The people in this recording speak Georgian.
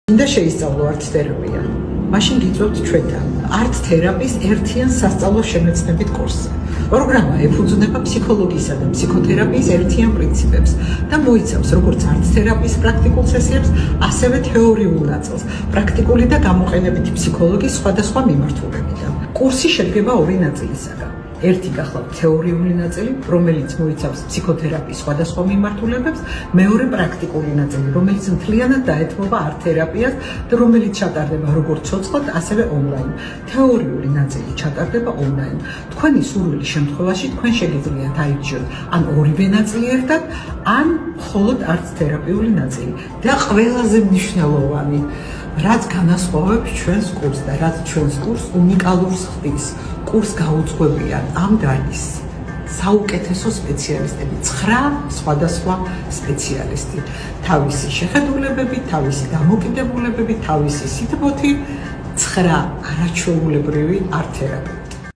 მინდა შეისწავლო art თერაპია. მაშინ გიწევთ ჩვენთან art თერაპიის ერთიან სასწავლო შემეცნებით კურსზე. პროგრამა ეფუძნება ფსიქოლოგიისა და ფსიქოთერაპიის ერთიან პრინციპებს და მოიცავს როგორც art თერაპიის პრაქტიკულ სესიებს, ასევე თეორიულ ნაწილს, პრაქტიკული და გამოყენებითი ფსიქოლოგიის სხვადასხვა მიმართულებიდან. კურსი შედგება ორი ნაწილისაგან. ერთი გახლავთ თეორიული ნაწილი, რომელიც მოიცავს ფსიქოთერაპიის სხვადასხვა მიმართულებებს, მეორე პრაქტიკული ნაწილი, რომელიც მთლიანად დაეთმობა art თერაპიას და რომელიც ჩატარდება როგორც ცოცხლად, ასევე ონლაინ. თეორიული ნაწილი ჩატარდება ონლაინ. თქვენი სურვილის შემთხვევაში თქვენ შეგიძლიათ აირჩიოთ ან ორივე ნაწილი ერთად, ან მხოლოდ art თერაპიული ნაწილი. და ყველაზე მნიშვნელოვანი, რაც განასხვავებს ჩვენს კურსს და რაც ჩვენს კურსს უნიკალურს ხდის. კურსს გაუძღვებიან ამ დარგის საუკეთესო სპეციალისტები, 9 სხვადასხვა სპეციალისტი. თავისი შეხედულებებით, თავისი დამოკიდებულებებით, თავისი სიტყვით, 9 არაჩვეულებრივი art თერაპევტი.